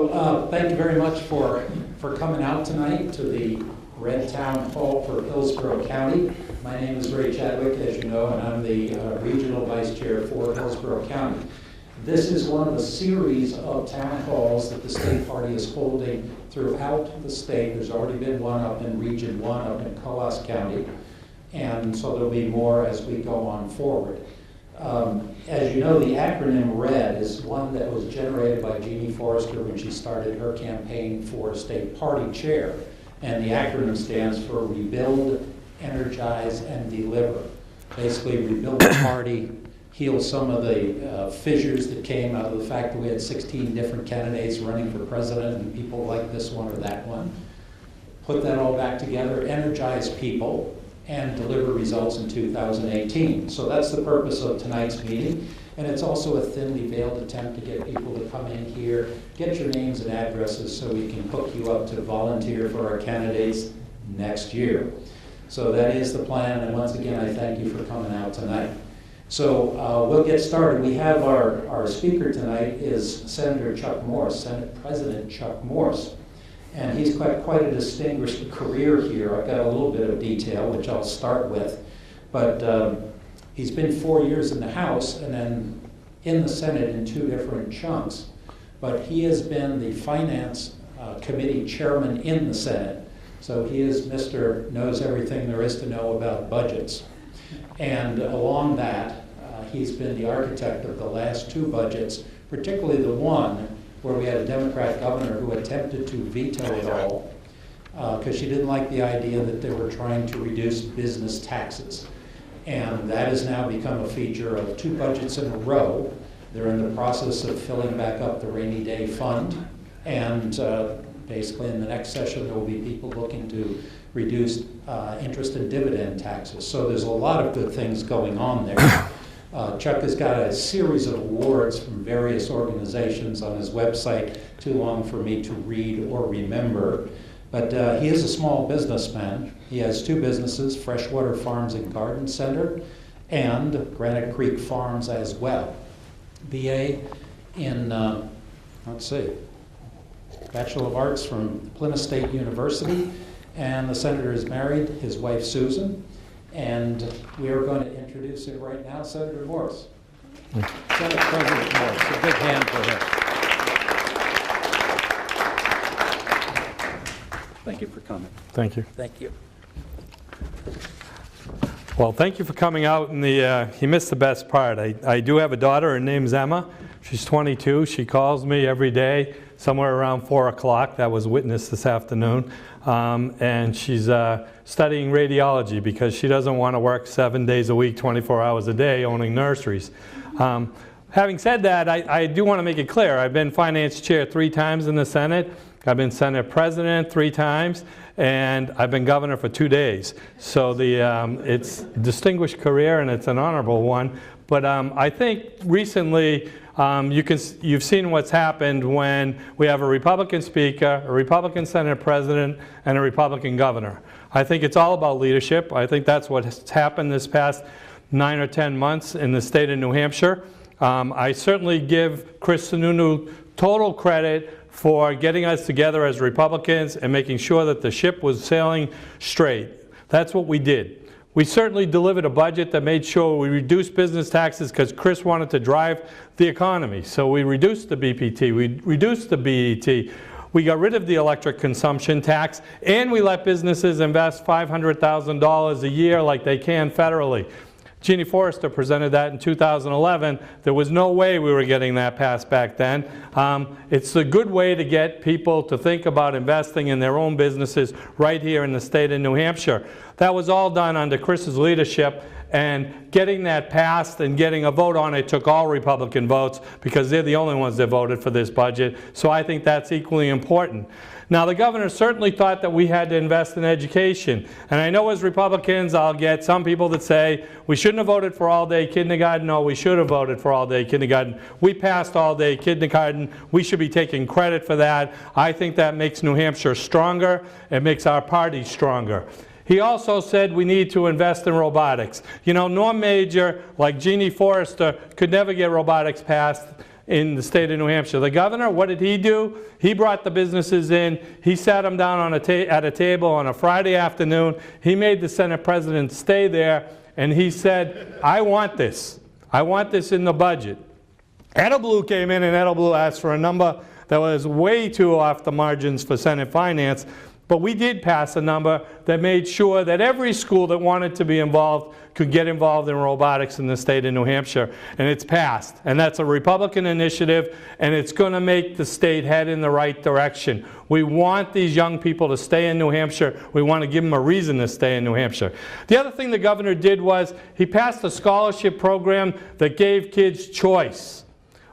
So thank you very much for coming out tonight to the Red Town Hall for Hillsborough County. My name is Ray Chadwick, as you know, and I'm the Regional Vice Chair for Hillsborough County. This is one of a series of town halls that the state party is holding throughout the state. There's already been one up in Region 1 up in Coas County, and so there'll be more as we go on forward. As you know, the acronym RED is one that was generated by Jeannie Forrester when she started her campaign for state party chair. And the acronym stands for Rebuild, Energize, and Deliver. Basically, rebuild the party, heal some of the fissures that came out of the fact that we had 16 different candidates running for president and people like this one or that one. Put that all back together, energize people, and deliver results in 2018. So that's the purpose of tonight's meeting. And it's also a thinly veiled attempt to get people to come in here, get your names and addresses so we can hook you up to volunteer for our candidates next year. So that is the plan, and once again, I thank you for coming out tonight. So we'll get started. We have our speaker tonight is Senator Chuck Morse, Senate President Chuck Morse. And he's quite a distinguished career here. I've got a little bit of detail, which I'll start with. But he's been 4 years in the House and then in the Senate in 2 different chunks. But he has been the Finance Committee Chairman in the Senate. So he is Mr. Knows Everything There Is to Know About Budgets. And along that, he's been the architect of the last 2 budgets, particularly the one where we had a Democrat governor who attempted to veto it all because she didn't like the idea that they were trying to reduce business taxes. And that has now become a feature of 2 budgets in a row. They're in the process of filling back up the rainy day fund. And basically in the next session, there will be people looking to reduce interest and dividend taxes. So there's a lot of good things going on there. Chuck has got a series of awards from various organizations on his website, too long for me to read or remember. But he is a small businessman. He has 2 businesses, Freshwater Farms and Garden Center, and Granite Creek Farms as well. BA in, Bachelor of Arts from Plymouth State University, and the senator is married, his wife Susan. And we are going to introduce him right now, Senator Morse. Senate President Morse, a big hand for him. Thank you for coming. Thank you. Thank you. Well, thank you for coming out. And you missed the best part. I do have a daughter. Her name's Emma. She's 22. She calls me every day, somewhere around 4 o'clock. That was witnessed this afternoon. And she's studying radiology because she doesn't want to work 7 days a week, 24 hours a day, owning nurseries. Having said that, I do want to make it clear. I've been finance chair 3 times in the Senate. I've been Senate President 3 times, and I've been governor for 2 days. So it's a distinguished career, and it's an honorable one. But I think recently you've seen what's happened when we have a Republican Speaker, a Republican Senate President, and a Republican governor. I think it's all about leadership. I think that's what has happened this past 9 or 10 months in the state of New Hampshire. I certainly give Chris Sununu total credit for getting us together as Republicans and making sure that the ship was sailing straight. That's what we did. We certainly delivered a budget that made sure we reduced business taxes because Chris wanted to drive the economy. So we reduced the BPT, we reduced the BET, we got rid of the electric consumption tax, and we let businesses invest $500,000 a year like they can federally. Jeannie Forrester presented that in 2011. There was no way we were getting that passed back then. It's a good way to get people to think about investing in their own businesses right here in the state of New Hampshire. That was all done under Chris's leadership, and getting that passed and getting a vote on it took all Republican votes because they're the only ones that voted for this budget. So I think that's equally important. Now, the governor certainly thought that we had to invest in education. And I know as Republicans, I'll get some people that say, we shouldn't have voted for all-day kindergarten. No, we should have voted for all-day kindergarten. We passed all-day kindergarten. We should be taking credit for that. I think that makes New Hampshire stronger. It makes our party stronger. He also said we need to invest in robotics. You know, Norm Major, like Jeannie Forrester, could never get robotics passed in the state of New Hampshire. The governor, what did he do? He brought the businesses in. He sat them down on at a table on a Friday afternoon. He made the Senate president stay there, and he said, I want this. I want this in the budget. Edelblue came in, and Edelblue asked for a number that was way too off the margins for Senate Finance, but we did pass a number that made sure that every school that wanted to be involved could get involved in robotics in the state of New Hampshire, and it's passed. And that's a Republican initiative, and it's going to make the state head in the right direction. We want these young people to stay in New Hampshire. We want to give them a reason to stay in New Hampshire. The other thing the governor did was he passed a scholarship program that gave kids choice.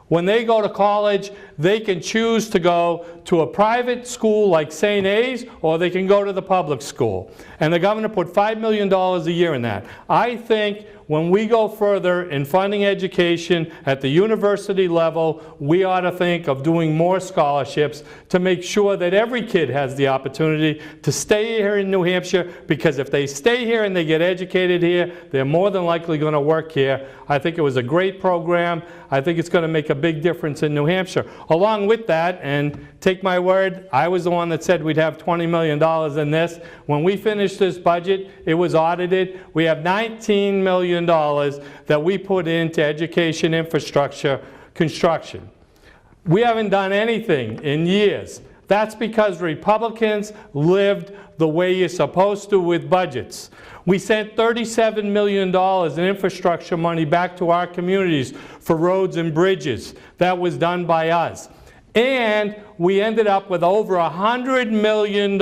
When they go to college, they can choose to go to a private school like St. A's, or they can go to the public school. And the governor put $5 million a year in that. I think when we go further in funding education at the university level, we ought to think of doing more scholarships to make sure that every kid has the opportunity to stay here in New Hampshire, because if they stay here and they get educated here, they're more than likely going to work here. I think it was a great program. I think it's going to make a big difference in New Hampshire. Along with that, and take my word, I was the one that said we'd have $20 million in this. When we finished this budget, it was audited. We have $19 million that we put into education infrastructure construction. We haven't done anything in years. That's because Republicans lived the way you're supposed to with budgets. We sent $37 million in infrastructure money back to our communities for roads and bridges. That was done by us. And we ended up with over $100 million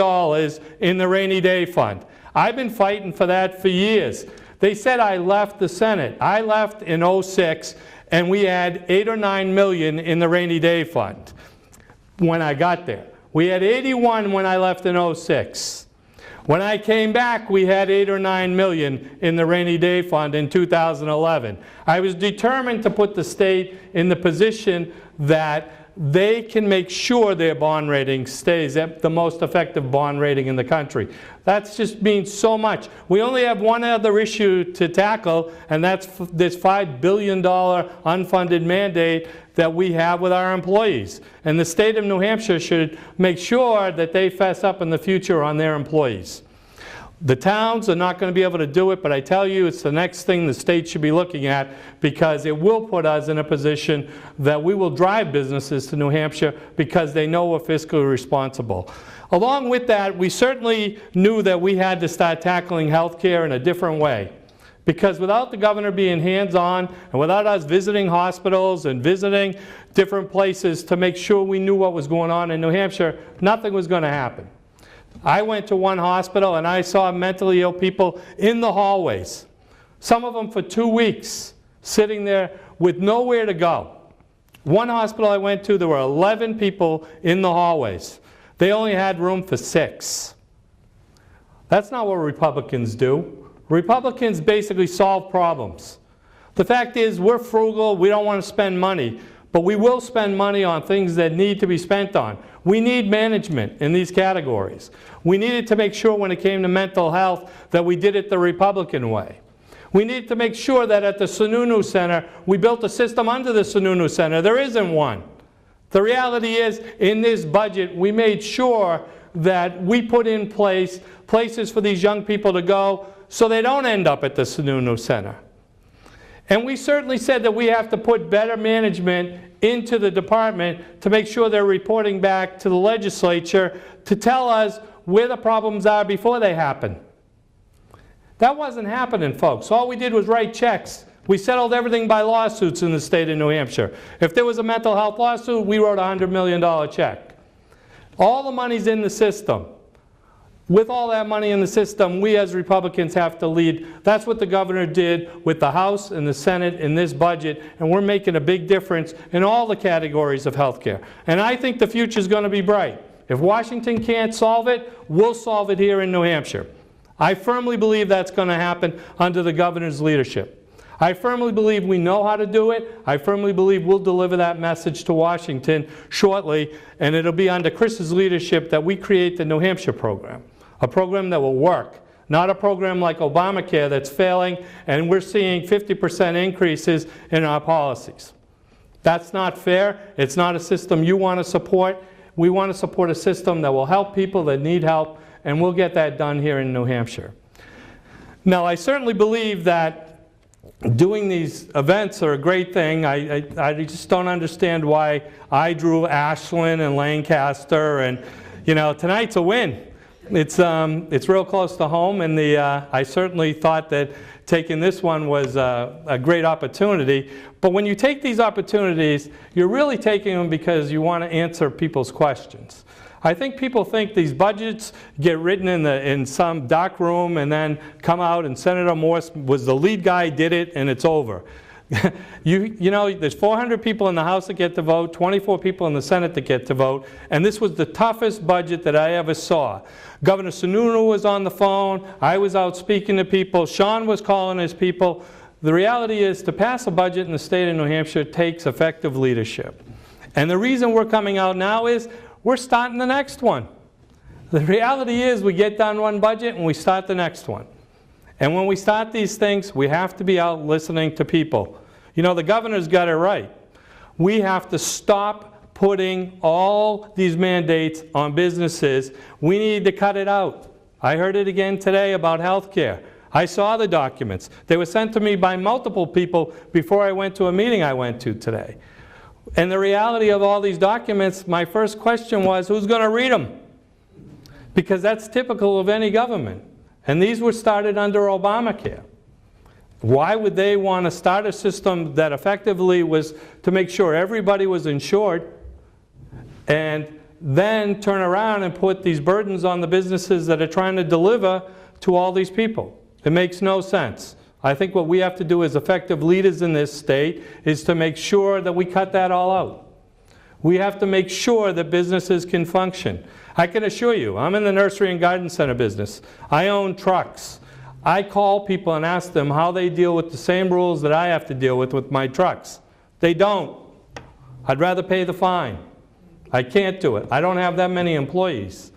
in the rainy day fund. I've been fighting for that for years. They said I left the Senate. I left in '06, and we had $8 or $9 million in the rainy day fund when I got there. We had 81 when I left in '06. When I came back, we had $8 or $9 million in the rainy day fund in 2011. I was determined to put the state in the position that they can make sure their bond rating stays at the most effective bond rating in the country. That just means so much. We only have one other issue to tackle, and that's this $5 billion unfunded mandate that we have with our employees. And the state of New Hampshire should make sure that they fess up in the future on their employees. The towns are not going to be able to do it, but I tell you, it's the next thing the state should be looking at, because it will put us in a position that we will drive businesses to New Hampshire because they know we're fiscally responsible. Along with that, we certainly knew that we had to start tackling health care in a different way. Because without the governor being hands-on, and without us visiting hospitals and visiting different places to make sure we knew what was going on in New Hampshire, nothing was going to happen. I went to one hospital and I saw mentally ill people in the hallways. Some of them for 2 weeks, sitting there with nowhere to go. One hospital I went to, there were 11 people in the hallways. They only had room for 6. That's not what Republicans do. Republicans basically solve problems. The fact is, we're frugal, we don't want to spend money, but we will spend money on things that need to be spent on. We need management in these categories. We needed to make sure when it came to mental health that we did it the Republican way. We needed to make sure that at the Sununu Center, we built a system under the Sununu Center. There isn't one. The reality is, in this budget, we made sure that we put in place places for these young people to go so they don't end up at the Sununu Center. And we certainly said that we have to put better management into the department to make sure they're reporting back to the legislature to tell us where the problems are before they happen. That wasn't happening, folks. All we did was write checks. We settled everything by lawsuits in the state of New Hampshire. If there was a mental health lawsuit, we wrote a $100 million check. All the money's in the system. With all that money in the system, we as Republicans have to lead. That's what the governor did with the House and the Senate in this budget, and we're making a big difference in all the categories of health care. And I think the future is going to be bright. If Washington can't solve it, we'll solve it here in New Hampshire. I firmly believe that's going to happen under the governor's leadership. I firmly believe we know how to do it. I firmly believe we'll deliver that message to Washington shortly, and it'll be under Chris's leadership that we create the New Hampshire program. A program that will work, not a program like Obamacare that's failing, and we're seeing 50% increases in our policies. That's not fair. It's not a system you want to support. We want to support a system that will help people that need help, and we'll get that done here in New Hampshire. Now, I certainly believe that doing these events are a great thing. I just don't understand why I drew Ashland and Lancaster, and tonight's a win. It's real close to home, and I certainly thought that taking this one was a great opportunity. But when you take these opportunities, you're really taking them because you want to answer people's questions. I think people think these budgets get written in some dark room and then come out and Senator Morse was the lead guy, did it, and it's over. There's 400 people in the House that get to vote, 24 people in the Senate that get to vote, and this was the toughest budget that I ever saw. Governor Sununu was on the phone, I was out speaking to people, Sean was calling his people. The reality is, to pass a budget in the state of New Hampshire takes effective leadership. And the reason we're coming out now is we're starting the next one. The reality is we get done one budget and we start the next one. And when we start these things, we have to be out listening to people. The governor's got it right. We have to stop putting all these mandates on businesses. We need to cut it out. I heard it again today about health care. I saw the documents. They were sent to me by multiple people before I went to a meeting I went to today. And the reality of all these documents, my first question was, who's going to read them? Because that's typical of any government. And these were started under Obamacare. Why would they want to start a system that effectively was to make sure everybody was insured and then turn around and put these burdens on the businesses that are trying to deliver to all these people? It makes no sense. I think what we have to do as effective leaders in this state is to make sure that we cut that all out. We have to make sure that businesses can function. I can assure you, I'm in the nursery and garden center business. I own trucks. I call people and ask them how they deal with the same rules that I have to deal with my trucks. They don't. I'd rather pay the fine. I can't do it. I don't have that many employees.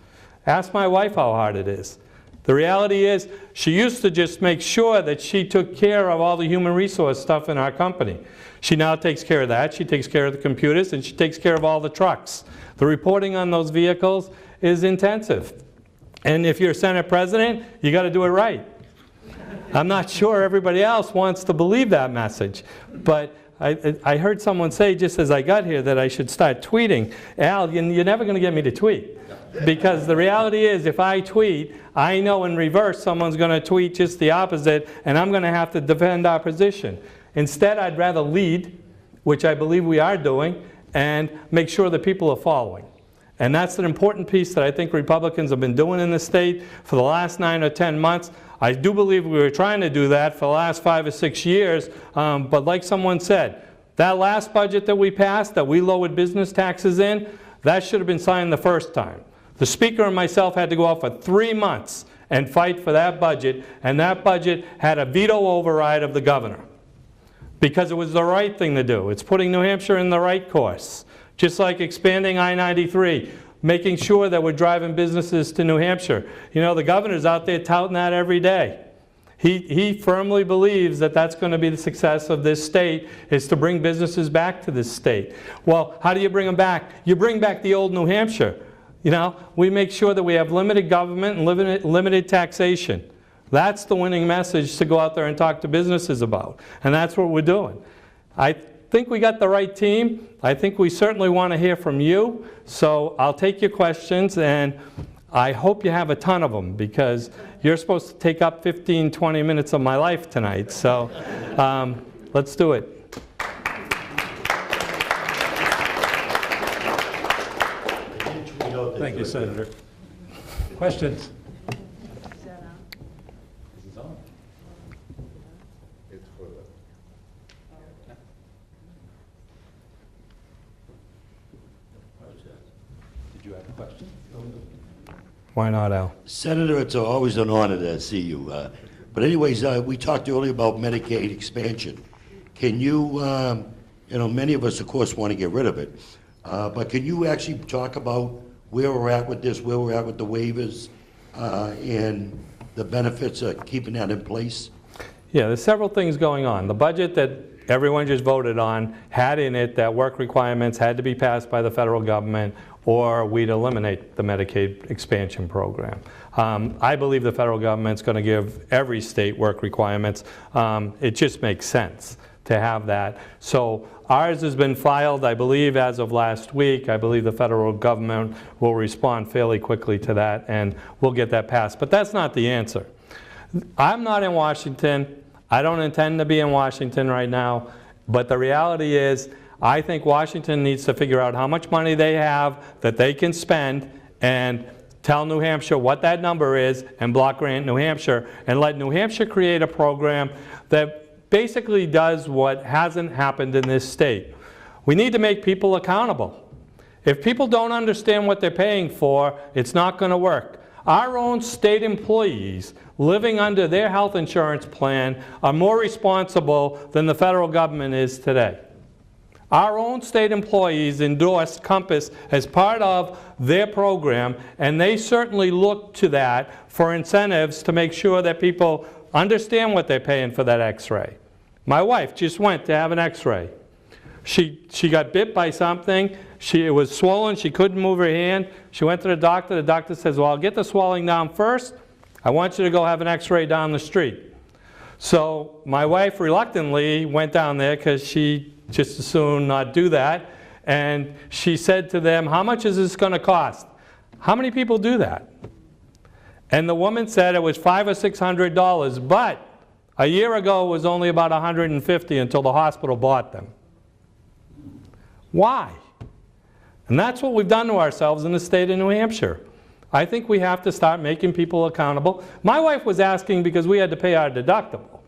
Ask my wife how hard it is. The reality is, she used to just make sure that she took care of all the human resource stuff in our company. She now takes care of that. She takes care of the computers, and she takes care of all the trucks. The reporting on those vehicles is intensive. And if you're a Senate president, you got to do it right. I'm not sure everybody else wants to believe that message, but I heard someone say just as I got here that I should start tweeting. Al, you're never going to get me to tweet. Because the reality is, if I tweet, I know in reverse someone's going to tweet just the opposite, and I'm going to have to defend our position. Instead, I'd rather lead, which I believe we are doing, and make sure that people are following. And that's an important piece that I think Republicans have been doing in the state for the last 9 or 10 months. I do believe we were trying to do that for the last 5 or 6 years, but like someone said, that last budget that we passed, that we lowered business taxes in, that should have been signed the first time. The Speaker and myself had to go out for 3 months and fight for that budget, and that budget had a veto override of the governor because it was the right thing to do. It's putting New Hampshire in the right course, just like expanding I-93, making sure that we're driving businesses to New Hampshire. The governor's out there touting that every day. He firmly believes that that's going to be the success of this state, is to bring businesses back to this state. Well, how do you bring them back? You bring back the old New Hampshire. We make sure that we have limited government and limited taxation. That's the winning message to go out there and talk to businesses about. And that's what we're doing. I think we got the right team. I think we certainly want to hear from you. So I'll take your questions, and I hope you have a ton of them, because you're supposed to take up 15, 20 minutes of my life tonight. So let's do it. Thank you, Senator. Questions? Did you have a question? Why not, Al? Senator, it's always an honor to see you. But anyways, we talked earlier about Medicaid expansion. Can you, many of us, of course, want to get rid of it. But can you actually talk about where we're at with this, where we're at with the waivers, and the benefits of keeping that in place? Yeah, there's several things going on. The budget that everyone just voted on had in it that work requirements had to be passed by the federal government or we'd eliminate the Medicaid expansion program. I believe the federal government's going to give every state work requirements. It just makes sense to have that. So ours has been filed, I believe, as of last week. I believe the federal government will respond fairly quickly to that, and we'll get that passed. But that's not the answer. I'm not in Washington. I don't intend to be in Washington right now. But the reality is, I think Washington needs to figure out how much money they have that they can spend and tell New Hampshire what that number is and block grant New Hampshire and let New Hampshire create a program that basically does what hasn't happened in this state. We need to make people accountable. If people don't understand what they're paying for, it's not going to work. Our own state employees living under their health insurance plan are more responsible than the federal government is today. Our own state employees endorsed Compass as part of their program, and they certainly look to that for incentives to make sure that people understand what they're paying for that x-ray. My wife just went to have an x-ray. She got bit by something. It was swollen. She couldn't move her hand. She went to the doctor. The doctor says, well, I'll get the swelling down first. I want you to go have an x-ray down the street. So my wife reluctantly went down there because she just as soon not do that. And she said to them, how much is this going to cost? How many people do that? And the woman said it was $500 or $600, but a year ago it was only about $150 until the hospital bought them. Why? And that's what we've done to ourselves in the state of New Hampshire. I think we have to start making people accountable. My wife was asking because we had to pay our deductible.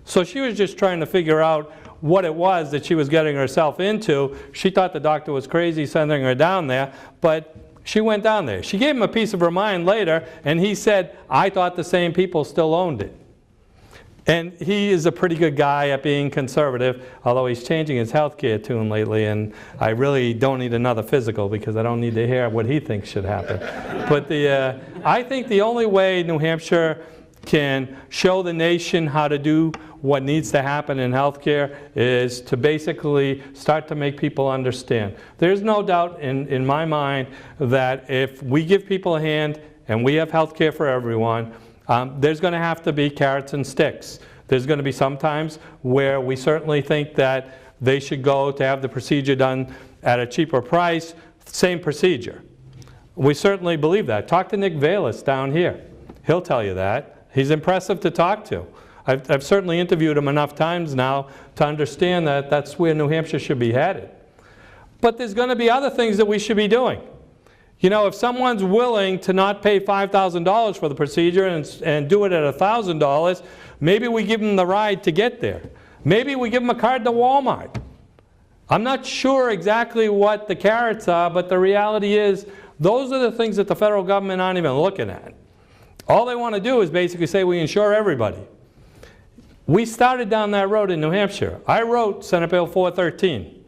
So she was just trying to figure out what it was that she was getting herself into. She thought the doctor was crazy sending her down there, but she went down there. She gave him a piece of her mind later, and he said, I thought the same people still owned it. And he is a pretty good guy at being conservative, although he's changing his health care tune lately, and I really don't need another physical because I don't need to hear what he thinks should happen. But I think the only way New Hampshire can show the nation how to do what needs to happen in health care is to basically start to make people understand. There's no doubt in my mind that if we give people a hand and we have health care for everyone, there's going to have to be carrots and sticks. There's going to be some times where we certainly think that they should go to have the procedure done at a cheaper price, same procedure. We certainly believe that. Talk to Nick Valis down here. He'll tell you that. He's impressive to talk to. I've certainly interviewed him enough times now to understand that that's where New Hampshire should be headed. But there's going to be other things that we should be doing. You know, if someone's willing to not pay $5,000 for the procedure and do it at $1,000, maybe we give them the ride to get there. Maybe we give them a card to Walmart. I'm not sure exactly what the carrots are, but the reality is those are the things that the federal government aren't even looking at. All they want to do is basically say we insure everybody. We started down that road in New Hampshire. I wrote Senate Bill 413.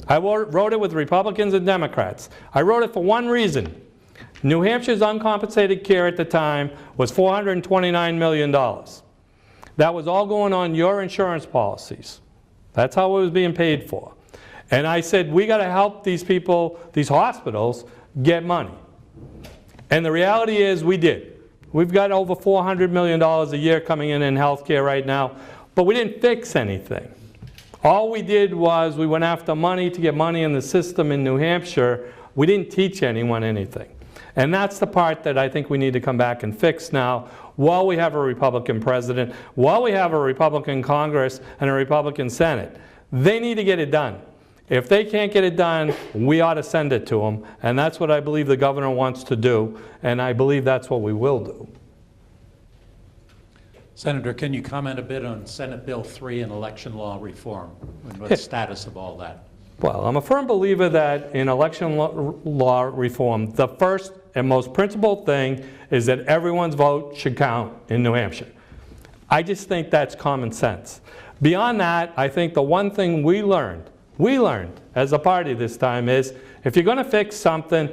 I wrote it with Republicans and Democrats. I wrote it for one reason. New Hampshire's uncompensated care at the time was $429 million. That was all going on your insurance policies. That's how it was being paid for. And I said, we got to help these people, these hospitals, get money. And the reality is we did. We've got over $400 million a year coming in health care right now, but we didn't fix anything. All we did was we went after money to get money in the system in New Hampshire. We didn't teach anyone anything. And that's the part that I think we need to come back and fix now while we have a Republican president, while we have a Republican Congress and a Republican Senate. They need to get it done. If they can't get it done, we ought to send it to them. And that's what I believe the governor wants to do. And I believe that's what we will do. Senator, can you comment a bit on Senate Bill 3 and election law reform and the status of all that? Well, I'm a firm believer that in election law reform, the first and most principal thing is that everyone's vote should count in New Hampshire. I just think that's common sense. Beyond that, I think the one thing we learned as a party this time is if you're going to fix something,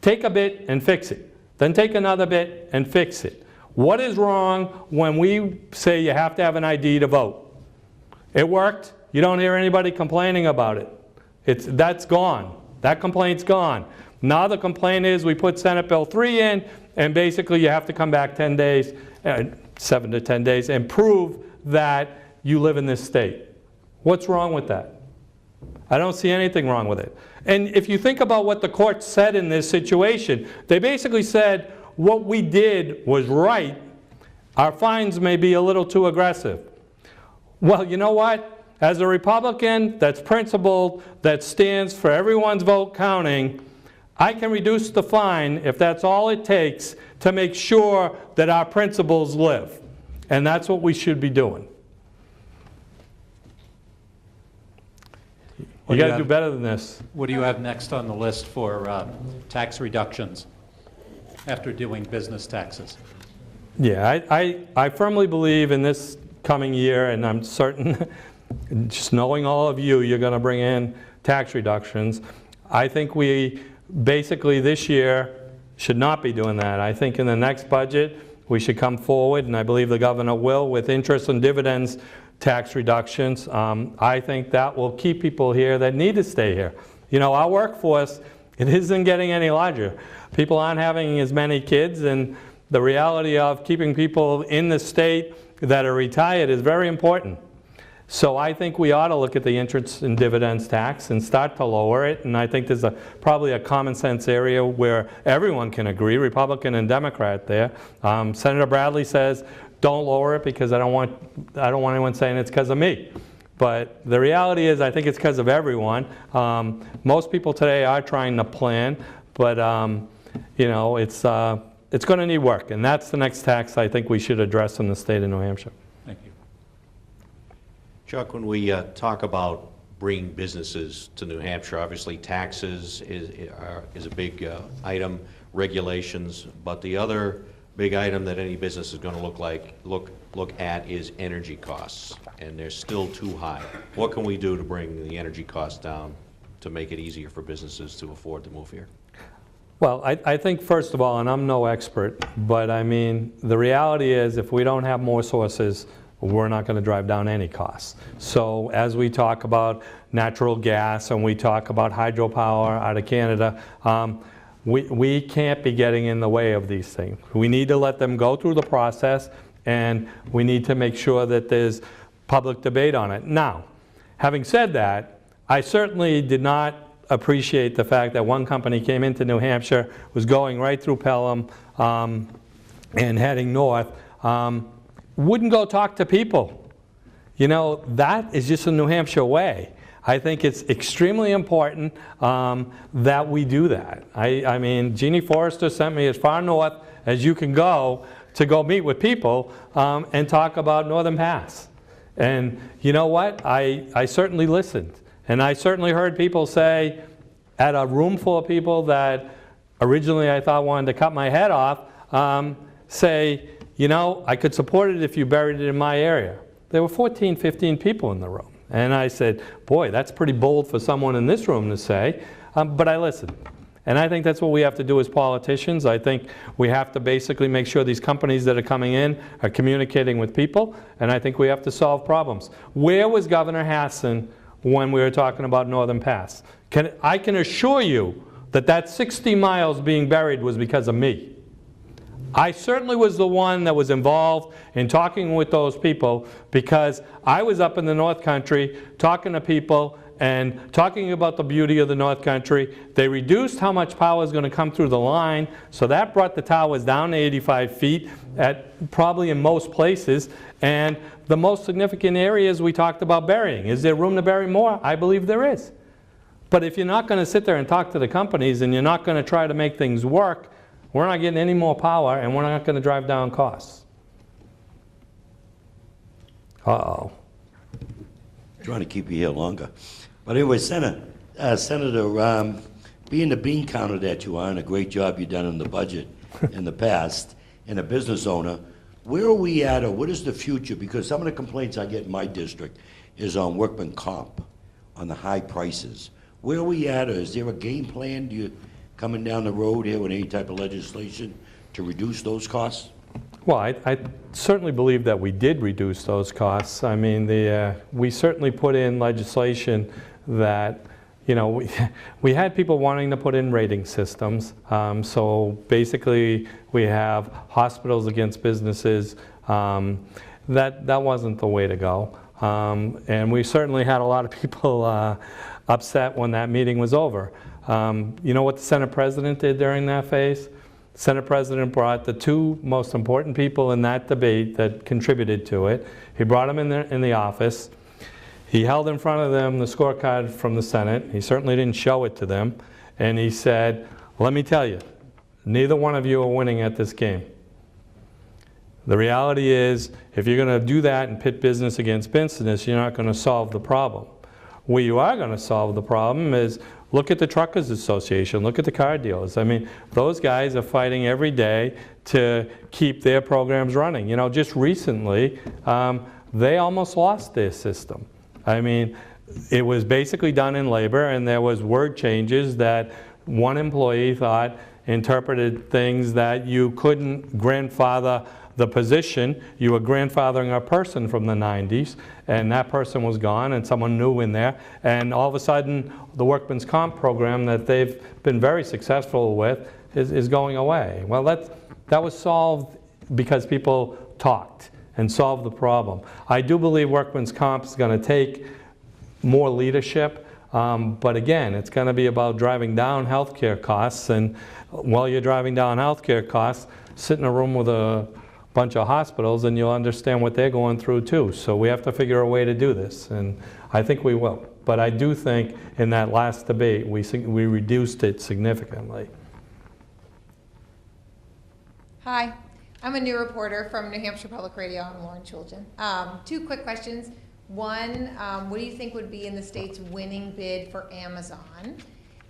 take a bit and fix it. Then take another bit and fix it. What is wrong when we say you have to have an ID to vote? It worked. you don't hear anybody complaining about it. That's gone. That complaint's gone. Now the complaint is we put Senate Bill 3 in, and basically you have to come back 10 days, 7 to 10 days, and prove that you live in this state. What's wrong with that? I don't see anything wrong with it. And if you think about what the court said in this situation, they basically said what we did was right. Our fines may be a little too aggressive. Well, you know what? As a Republican that's principled, that stands for everyone's vote counting, I can reduce the fine if that's all it takes to make sure that our principles live. And that's what we should be doing. You got to do better than this. What do you have next on the list for tax reductions after doing business taxes? Yeah, I firmly believe in this coming year, and I'm certain, just knowing all of you, you're going to bring in tax reductions. I think we basically this year should not be doing that. I think in the next budget we should come forward, and I believe the governor will, with interest and dividends tax reductions. I think that will keep people here that need to stay here. You know, our workforce, it isn't getting any larger. People aren't having as many kids, and the reality of keeping people in the state that are retired is very important. So I think we ought to look at the interest and dividends tax and start to lower it, and I think there's probably a common sense area where everyone can agree, Republican and Democrat there. Senator Bradley says, don't lower it because I don't want anyone saying it's because of me. But the reality is I think it's because of everyone. Most people today are trying to plan, but you know, it's going to need work, and that's the next tax I think we should address in the state of New Hampshire. Thank you. Chuck, when we talk about bringing businesses to New Hampshire, obviously taxes is a big item, regulations, but the other big item that any business is going to look at is energy costs, and they're still too high. What can we do to bring the energy costs down to make it easier for businesses to afford to move here? Well, I think first of all, and I'm no expert, but I mean, the reality is if we don't have more sources, we're not going to drive down any costs. So as we talk about natural gas and we talk about hydropower out of Canada, we can't be getting in the way of these things. We need to let them go through the process, and we need to make sure that there's public debate on it. Now, having said that, I certainly did not appreciate the fact that one company came into New Hampshire, was going right through Pelham and heading north, wouldn't go talk to people. You know, that is just a New Hampshire way. I think it's extremely important that we do that. I mean, Jeannie Forrester sent me as far north as you can go to go meet with people and talk about Northern Pass. And you know what? I certainly listened. And I certainly heard people say, at a room full of people that originally I thought wanted to cut my head off, say, you know, I could support it if you buried it in my area. There were 14, 15 people in the room. And I said, boy, that's pretty bold for someone in this room to say, but I listened. And I think that's what we have to do as politicians. I think we have to basically make sure these companies that are coming in are communicating with people, and I think we have to solve problems. Where was Governor Hassan when we were talking about Northern Pass? I can assure you that that 60 miles being buried was because of me. I certainly was the one that was involved in talking with those people because I was up in the North Country talking to people and talking about the beauty of the North Country. They reduced how much power is going to come through the line, so that brought the towers down to 85 feet at probably in most places. And the most significant areas we talked about burying. Is there room to bury more? I believe there is. But if you're not going to sit there and talk to the companies and you're not going to try to make things work, we're not getting any more power, and we're not going to drive down costs. Uh-oh. Trying to keep you here longer. But anyway, Senator, being the bean counter that you are, and a great job you've done in the budget in the past, and a business owner, where are we at, or what is the future? Because some of the complaints I get in my district is on workman comp, on the high prices. Where are we at, or is there a game plan? Do you coming down the road here with any type of legislation to reduce those costs? Well, I certainly believe that we did reduce those costs. I mean, we certainly put in legislation that, you know, we had people wanting to put in rating systems. So basically, we have hospitals against businesses. That wasn't the way to go. And we certainly had a lot of people upset when that meeting was over. You know what the Senate President did during that phase? The Senate President brought the two most important people in that debate that contributed to it. He brought them in the office. He held in front of them the scorecard from the Senate. He certainly didn't show it to them. And he said, let me tell you, neither one of you are winning at this game. The reality is, if you're going to do that and pit business against business, you're not going to solve the problem. Where you are going to solve the problem is, look at the Truckers Association, look at the car dealers. I mean, those guys are fighting every day to keep their programs running. You know, just recently, they almost lost their system. I mean, it was basically done in labor, and there was word changes that one employee thought interpreted things that you couldn't grandfather the position. You were grandfathering a person from the 90s, and that person was gone, and someone new in there, and all of a sudden the workman's comp program that they've been very successful with is going away. Well, that was solved because people talked and solved the problem. I do believe workman's comp is going to take more leadership, but again, it's going to be about driving down healthcare costs, and while you're driving down healthcare costs, sit in a room with a bunch of hospitals and you'll understand what they're going through too. So we have to figure a way to do this, and I think we will. But I do think in that last debate we reduced it significantly. Hi, I'm a new reporter from New Hampshire Public Radio. I'm Lauren Chulgen. Two quick questions. One, what do you think would be in the state's winning bid for Amazon?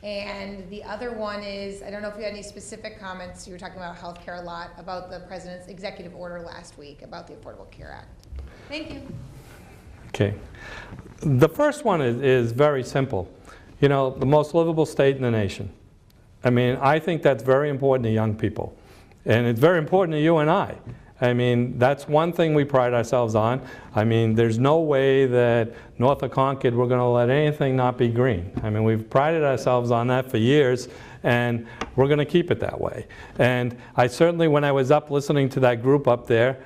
And the other one is, I don't know if you had any specific comments, you were talking about healthcare a lot, about the President's executive order last week about the Affordable Care Act. Thank you. Okay. The first one is very simple. You know, the most livable state in the nation. I mean, I think that's very important to young people. And it's very important to you and I. I mean, that's one thing we pride ourselves on. I mean, there's no way that north of Concord we're going to let anything not be green. I mean, we've prided ourselves on that for years, and we're going to keep it that way. And I certainly, when I was up listening to that group up there,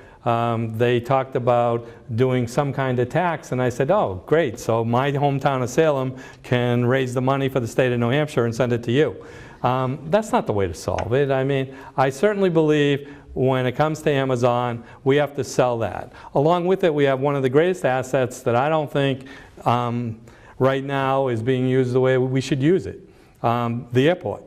they talked about doing some kind of tax, and I said, oh, great, so my hometown of Salem can raise the money for the state of New Hampshire and send it to you. That's not the way to solve it. I mean, I certainly believe when it comes to Amazon, we have to sell that. Along with it, we have one of the greatest assets that I don't think right now is being used the way we should use it, the airport.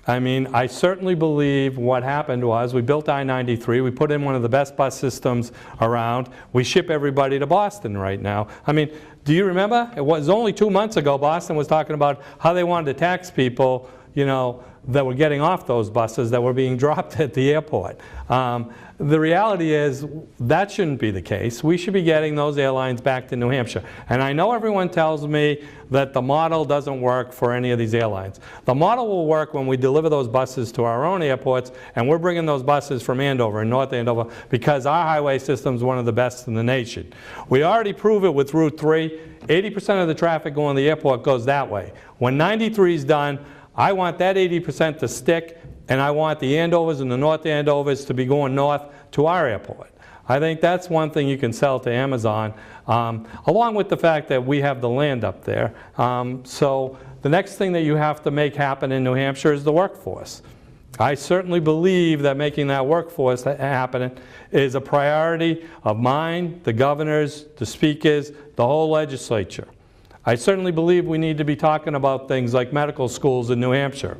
I mean, I certainly believe what happened was we built I-93, we put in one of the best bus systems around, we ship everybody to Boston right now. I mean, do you remember? It was only 2 months ago Boston was talking about how they wanted to tax people, you know, that were getting off those buses that were being dropped at the airport. The reality is that shouldn't be the case. We should be getting those airlines back to New Hampshire. And I know everyone tells me that the model doesn't work for any of these airlines. The model will work when we deliver those buses to our own airports, and we're bringing those buses from Andover and North Andover because our highway system is one of the best in the nation. We already prove it with Route 3. 80% of the traffic going to the airport goes that way. When 93 is done, I want that 80% to stick, and I want the Andovers and the North Andovers to be going north to our airport. I think that's one thing you can sell to Amazon, along with the fact that we have the land up there. So the next thing that you have to make happen in New Hampshire is the workforce. I certainly believe that making that workforce happen is a priority of mine, the governors, the speakers, the whole legislature. I certainly believe we need to be talking about things like medical schools in New Hampshire.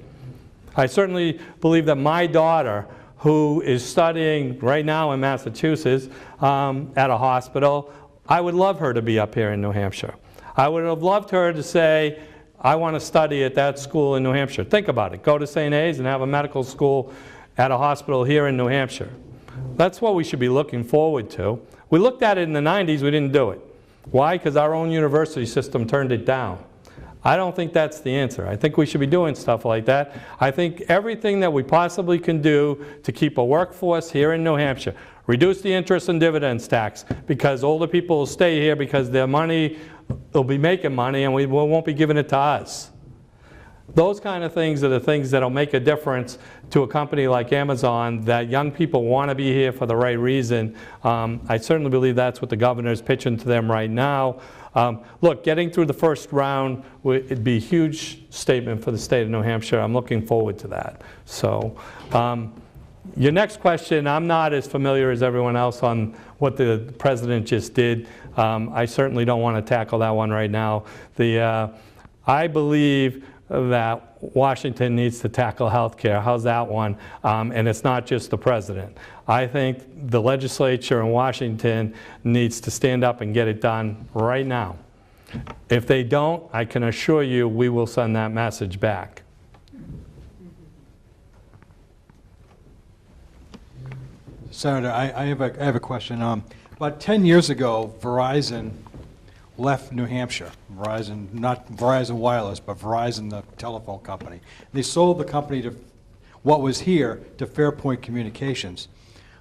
I certainly believe that my daughter, who is studying right now in Massachusetts at a hospital, I would love her to be up here in New Hampshire. I would have loved her to say, I want to study at that school in New Hampshire. Think about it. Go to St. A's and have a medical school at a hospital here in New Hampshire. That's what we should be looking forward to. We looked at it in the 90s, we didn't do it. Why? Because our own university system turned it down. I don't think that's the answer. I think we should be doing stuff like that. I think everything that we possibly can do to keep a workforce here in New Hampshire, reduce the interest and dividends tax, because older people will stay here because their money, they'll be making money and we won't be giving it to us. Those kind of things are the things that'll make a difference to a company like Amazon, that young people want to be here for the right reason. I certainly believe that's what the governor's pitching to them right now. Look, getting through the first round, it'd be a huge statement for the state of New Hampshire. I'm looking forward to that. So, your next question, I'm not as familiar as everyone else on what the president just did. I certainly don't want to tackle that one right now. I believe that Washington needs to tackle health care. How's that one? And it's not just the president. I think the legislature in Washington needs to stand up and get it done right now. If they don't, I can assure you we will send that message back. Senator, I have a question. About 10 years ago, Verizon left New Hampshire. Verizon, not Verizon Wireless, but Verizon, the telephone company. They sold the company to what was here to Fairpoint Communications.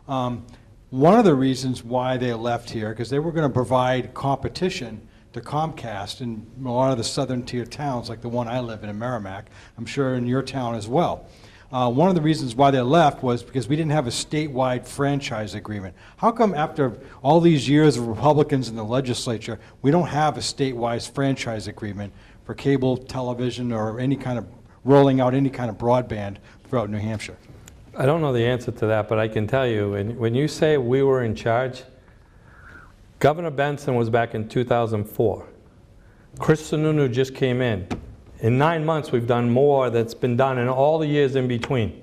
One of the reasons why they left here, because they were going to provide competition to Comcast in a lot of the southern tier towns, like the one I live in Merrimack. I'm sure in your town as well. One of the reasons why they left was because we didn't have a statewide franchise agreement. How come after all these years of Republicans in the legislature, we don't have a statewide franchise agreement for cable television or any kind of rolling out any kind of broadband throughout New Hampshire? I don't know the answer to that, but I can tell you, when you say we were in charge, Governor Benson was back in 2004. Chris Sununu just came in. In 9 months, we've done more that's been done in all the years in between.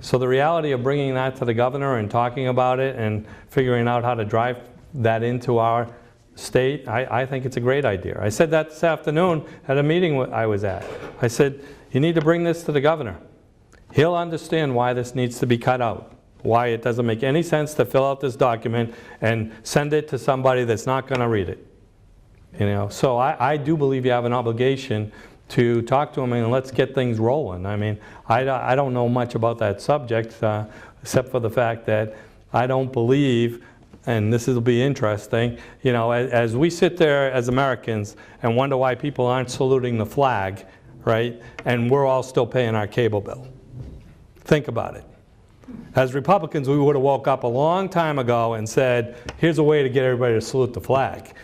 So the reality of bringing that to the governor and talking about it and figuring out how to drive that into our state, I think it's a great idea. I said that this afternoon at a meeting I was at. I said, you need to bring this to the governor. He'll understand why this needs to be cut out, why it doesn't make any sense to fill out this document and send it to somebody that's not going to read it. You know, so I do believe you have an obligation to talk to him and let's get things rolling. I mean, I don't know much about that subject except for the fact that I don't believe, and this will be interesting, you know, as we sit there as Americans and wonder why people aren't saluting the flag, right, and we're all still paying our cable bill. Think about it. As Republicans, we would have woke up a long time ago and said, here's a way to get everybody to salute the flag.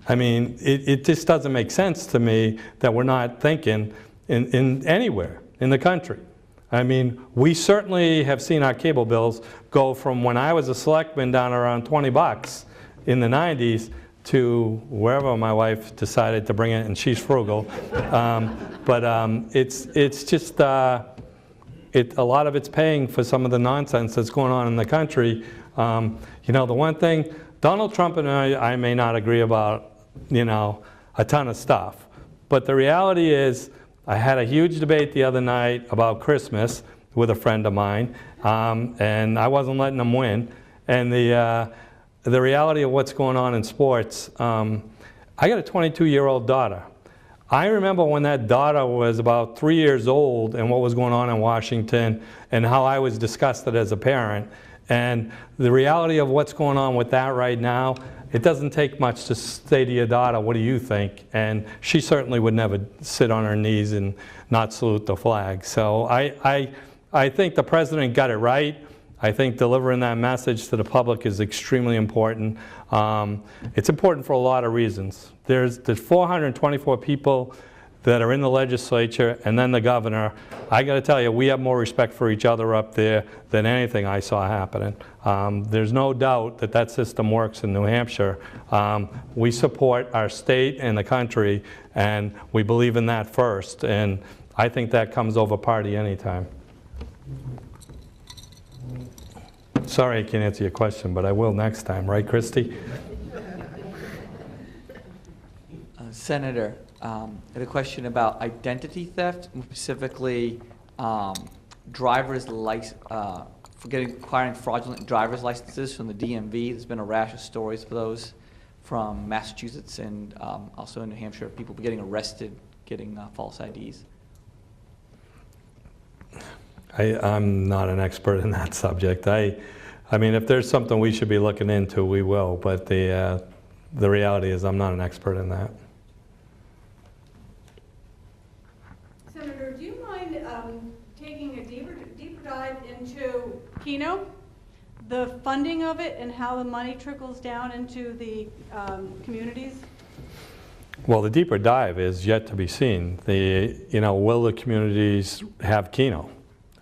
I mean, it just doesn't make sense to me that we're not thinking in anywhere in the country. I mean, we certainly have seen our cable bills go from when I was a selectman down around 20 bucks in the 90s to wherever my wife decided to bring it, and she's frugal. It's just, a lot of it's paying for some of the nonsense that's going on in the country. You know, the one thing, Donald Trump and I may not agree about, you know, a ton of stuff. But the reality is, I had a huge debate the other night about Christmas with a friend of mine, and I wasn't letting him win. And the reality of what's going on in sports, I got a 22-year-old daughter. I remember when that daughter was about 3 years old and what was going on in Washington and how I was disgusted as a parent. And the reality of what's going on with that right now, it doesn't take much to say to your daughter, what do you think? And she certainly would never sit on her knees and not salute the flag. So I think the president got it right. I think delivering that message to the public is extremely important. It's important for a lot of reasons. There's 424 people that are in the legislature and then the governor. I got to tell you, we have more respect for each other up there than anything I saw happening. There's no doubt that that system works in New Hampshire. We support our state and the country, and we believe in that first. And I think that comes over party anytime. Sorry I can't answer your question, but I will next time. Right, Christy? Senator, I have a question about identity theft, and specifically driver's license, acquiring fraudulent driver's licenses from the DMV. There's been a rash of stories for those from Massachusetts and also in New Hampshire. People getting arrested getting false IDs? I'm not an expert in that subject. I mean, if there's something we should be looking into, we will, but the reality is I'm not an expert in that. Senator, do you mind taking a deeper dive into Keno, the funding of it, and how the money trickles down into the communities? Well, the deeper dive is yet to be seen. Will the communities have Keno?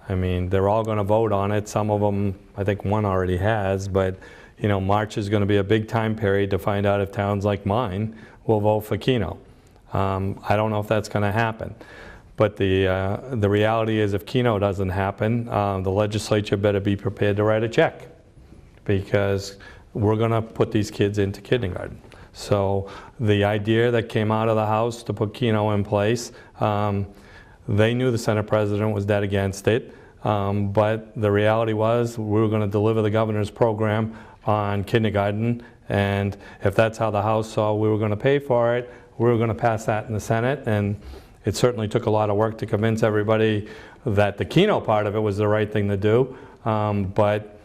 I mean, they're all going to vote on it. Some of them, I think one already has, but March is going to be a big time period to find out if towns like mine will vote for Keno. I don't know if that's going to happen. But the reality is if Keno doesn't happen, the legislature better be prepared to write a check, because we're going to put these kids into kindergarten. So the idea that came out of the House to put Keno in place, they knew the Senate President was dead against it, but the reality was we were going to deliver the governor's program on kindergarten, and if that's how the House saw we were going to pay for it, we were going to pass that in the Senate. And it certainly took a lot of work to convince everybody that the Keno part of it was the right thing to do, but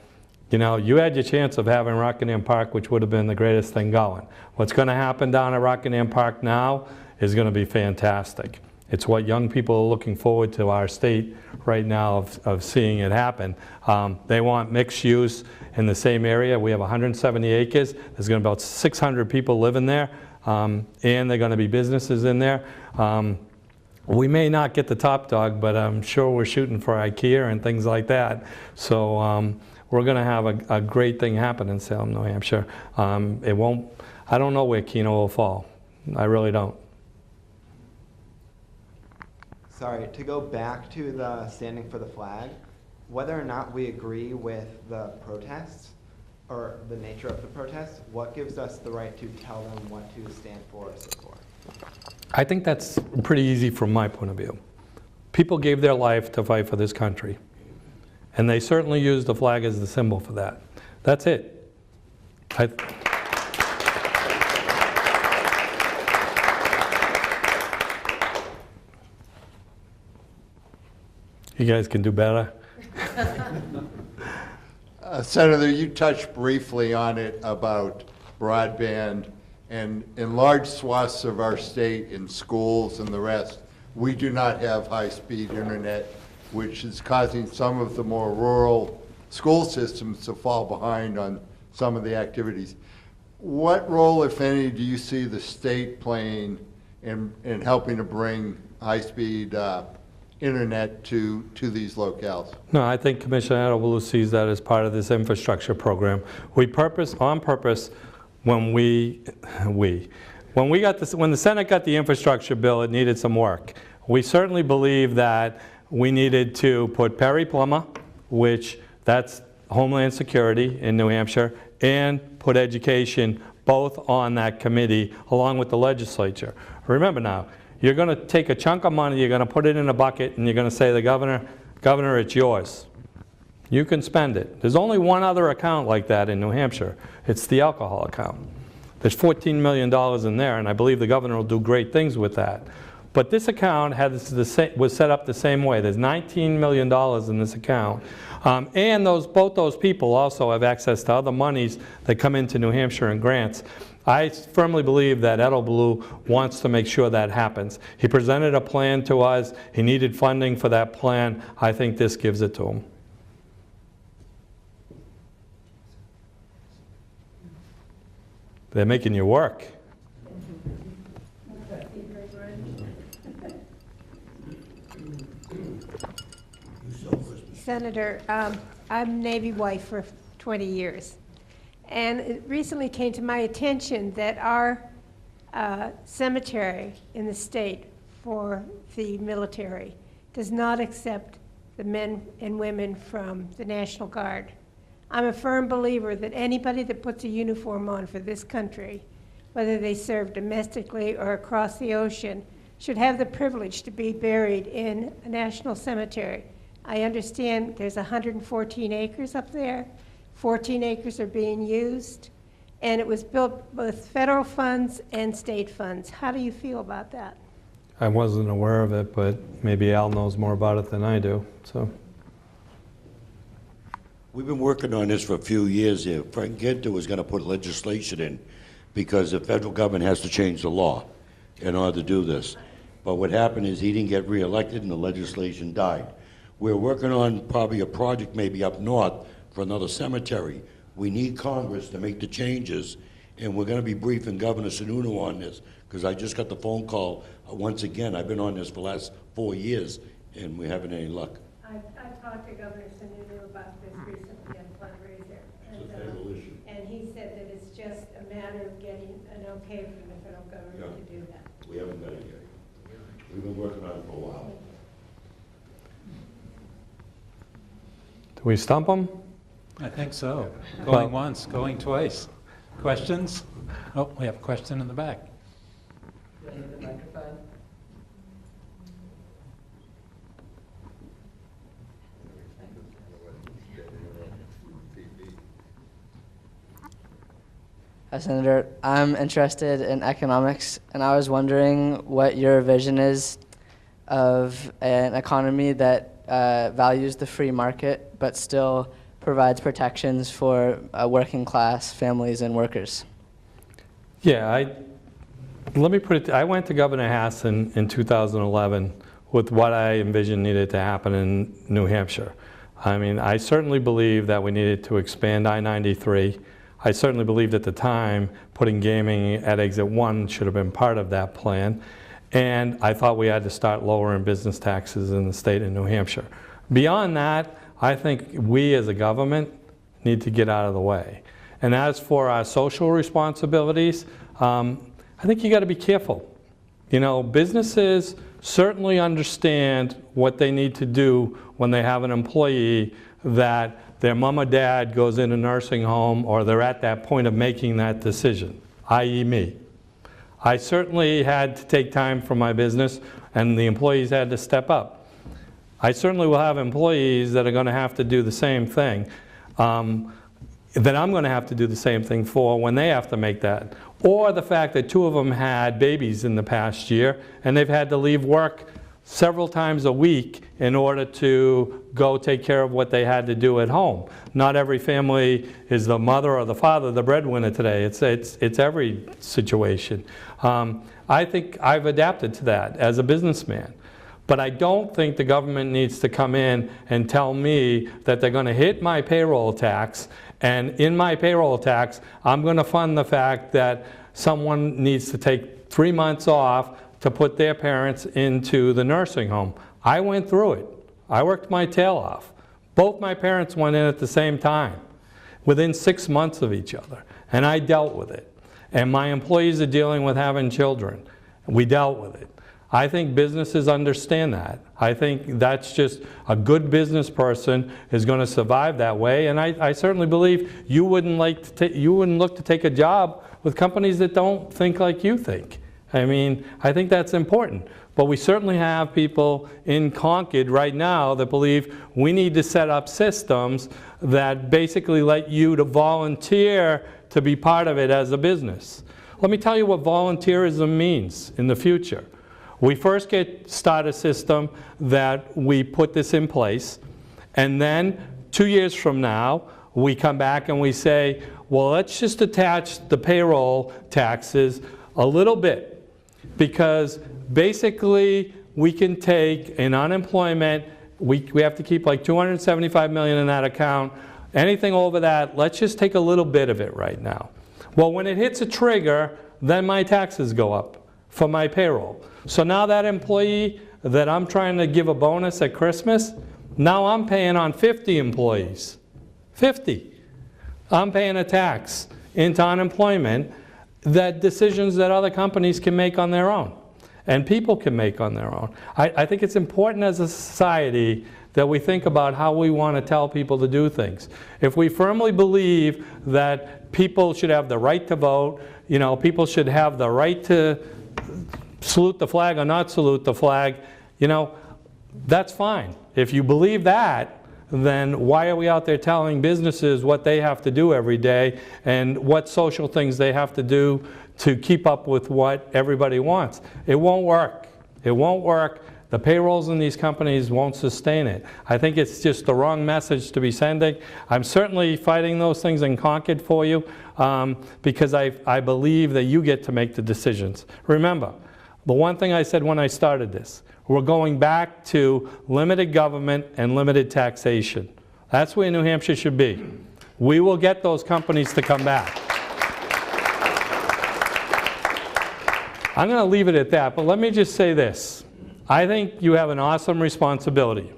you had your chance of having Rockingham Park, which would have been the greatest thing going. What's going to happen down at Rockingham Park now is going to be fantastic. It's what young people are looking forward to our state right now of seeing it happen. They want mixed use in the same area. We have 170 acres. There's going to be about 600 people living there, and there are going to be businesses in there. We may not get the top dog, but I'm sure we're shooting for IKEA and things like that. So we're going to have a great thing happen in Salem, New Hampshire. I don't know where Keno will fall. I really don't. Sorry, to go back to the standing for the flag, whether or not we agree with the protests or the nature of the protests, what gives us the right to tell them what to stand for or support? I think that's pretty easy from my point of view. People gave their life to fight for this country, and they certainly used the flag as the symbol for that. That's it. You guys can do better. Senator, you touched briefly on it about broadband, and in large swaths of our state, in schools and the rest, we do not have high-speed internet, which is causing some of the more rural school systems to fall behind on some of the activities. What role, if any, do you see the state playing in helping to bring high-speed internet to these locales? No, I think Commissioner Adelblue sees that as part of this infrastructure program. We on purpose, when the Senate got the infrastructure bill, it needed some work. We certainly believe that we needed to put Perry Plummer, which that's Homeland Security in New Hampshire, and put education both on that committee along with the legislature. Remember now, you're going to take a chunk of money, you're going to put it in a bucket, and you're going to say to the Governor, it's yours. You can spend it. There's only one other account like that in New Hampshire. It's the alcohol account. There's $14 million in there, and I believe the governor will do great things with that. But this account was set up the same way. There's $19 million in this account. And both those people also have access to other monies that come into New Hampshire in grants. I firmly believe that Adelblue wants to make sure that happens. He presented a plan to us. He needed funding for that plan. I think this gives it to him. They're making you work. Senator, I'm Navy wife for 20 years. And it recently came to my attention that our cemetery in the state for the military does not accept the men and women from the National Guard. I'm a firm believer that anybody that puts a uniform on for this country, whether they serve domestically or across the ocean, should have the privilege to be buried in a national cemetery. I understand there's 114 acres up there. 14 acres are being used, and it was built with federal funds and state funds. How do you feel about that? I wasn't aware of it, but maybe Al knows more about it than I do, so. We've been working on this for a few years here. Frank Ginter was going to put legislation in because the federal government has to change the law in order to do this. But what happened is he didn't get reelected and the legislation died. We're working on probably a project maybe up north for another cemetery. We need Congress to make the changes, and we're going to be briefing Governor Sununu on this because I just got the phone call once again. I've been on this for the last 4 years, and we haven't any luck. I talked to Governor Sununu about this recently at fundraiser. It's a federal issue. And he said that it's just a matter of getting an okay from the federal government to do that. We haven't got it yet. We've been working on it for a while. Do we stump them? I think so. Going once, going twice. Questions? Oh, we have a question in the back. Hi, Senator. I'm interested in economics, and I was wondering what your vision is of an economy that values the free market but still provides protections for working class families and workers. Yeah, let me put it, I went to Governor Hassan in 2011 with what I envisioned needed to happen in New Hampshire. I mean, I certainly believe that we needed to expand I-93. I certainly believed at the time putting gaming at exit 1 should have been part of that plan. And I thought we had to start lowering business taxes in the state of New Hampshire. Beyond that, I think we as a government need to get out of the way. And as for our social responsibilities, I think you got to be careful. You know, businesses certainly understand what they need to do when they have an employee that their mom or dad goes in a nursing home or they're at that point of making that decision, i.e. me. I certainly had to take time from my business and the employees had to step up. I certainly will have employees that are going to have to do the same thing, that I'm going to have to do the same thing for when they have to make that. Or the fact that 2 of them had babies in the past year and they've had to leave work several times a week in order to go take care of what they had to do at home. Not every family is the mother or the father the breadwinner today. It's every situation. I think I've adapted to that as a businessman. But I don't think the government needs to come in and tell me that they're going to hit my payroll tax, and in my payroll tax, I'm going to fund the fact that someone needs to take 3 months off to put their parents into the nursing home. I went through it. I worked my tail off. Both my parents went in at the same time, within 6 months of each other, and I dealt with it. And my employees are dealing with having children. We dealt with it. I think businesses understand that. I think that's just a good business person is going to survive that way, and I certainly believe you wouldn't look to take a job with companies that don't think like you think. I mean, I think that's important. But we certainly have people in Concord right now that believe we need to set up systems that basically let you to volunteer to be part of it as a business. Let me tell you what volunteerism means in the future. We first start a system that we put this in place, and then 2 years from now, we come back and we say, well, let's just attach the payroll taxes a little bit. Because basically we can take in unemployment, we have to keep like $275 million in that account. Anything over that, let's just take a little bit of it right now. Well, when it hits a trigger, then my taxes go up for my payroll. So now that employee that I'm trying to give a bonus at Christmas, now I'm paying on 50 employees. 50. I'm paying a tax into unemployment, that decisions that other companies can make on their own and people can make on their own. I think it's important as a society that we think about how we want to tell people to do things. If we firmly believe that people should have the right to vote, you know, people should have the right to salute the flag or not salute the flag, you know, that's fine. If you believe that, then why are we out there telling businesses what they have to do every day and what social things they have to do to keep up with what everybody wants? It won't work. It won't work. The payrolls in these companies won't sustain it. I think it's just the wrong message to be sending. I'm certainly fighting those things in Concord for you because I believe that you get to make the decisions. Remember, the one thing I said when I started this, we're going back to limited government and limited taxation. That's where New Hampshire should be. We will get those companies to come back. I'm going to leave it at that, but let me just say this. I think you have an awesome responsibility.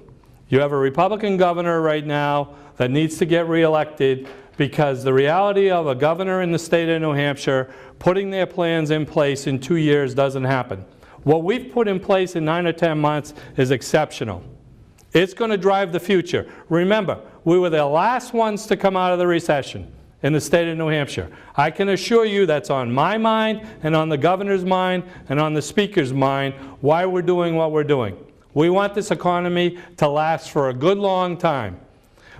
You have a Republican governor right now that needs to get reelected because the reality of a governor in the state of New Hampshire putting their plans in place in 2 years doesn't happen. What we've put in place in 9 or 10 months is exceptional. It's going to drive the future. Remember, we were the last ones to come out of the recession in the state of New Hampshire. I can assure you that's on my mind and on the governor's mind and on the speaker's mind why we're doing what we're doing. We want this economy to last for a good long time.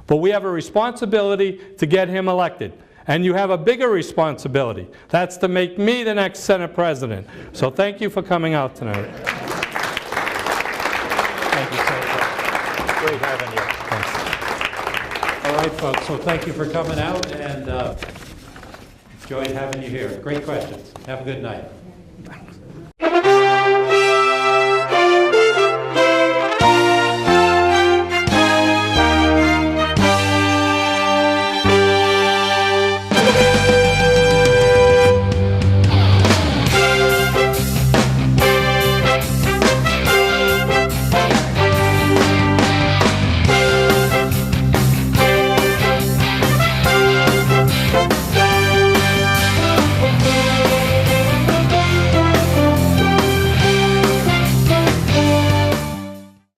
But we have a responsibility to get him elected. And you have a bigger responsibility. That's to make me the next Senate President. So thank you for coming out tonight. Thank you, Senator. Great having you. Thanks. All right, folks, so thank you for coming out, and enjoyed having you here. Great questions. Have a good night.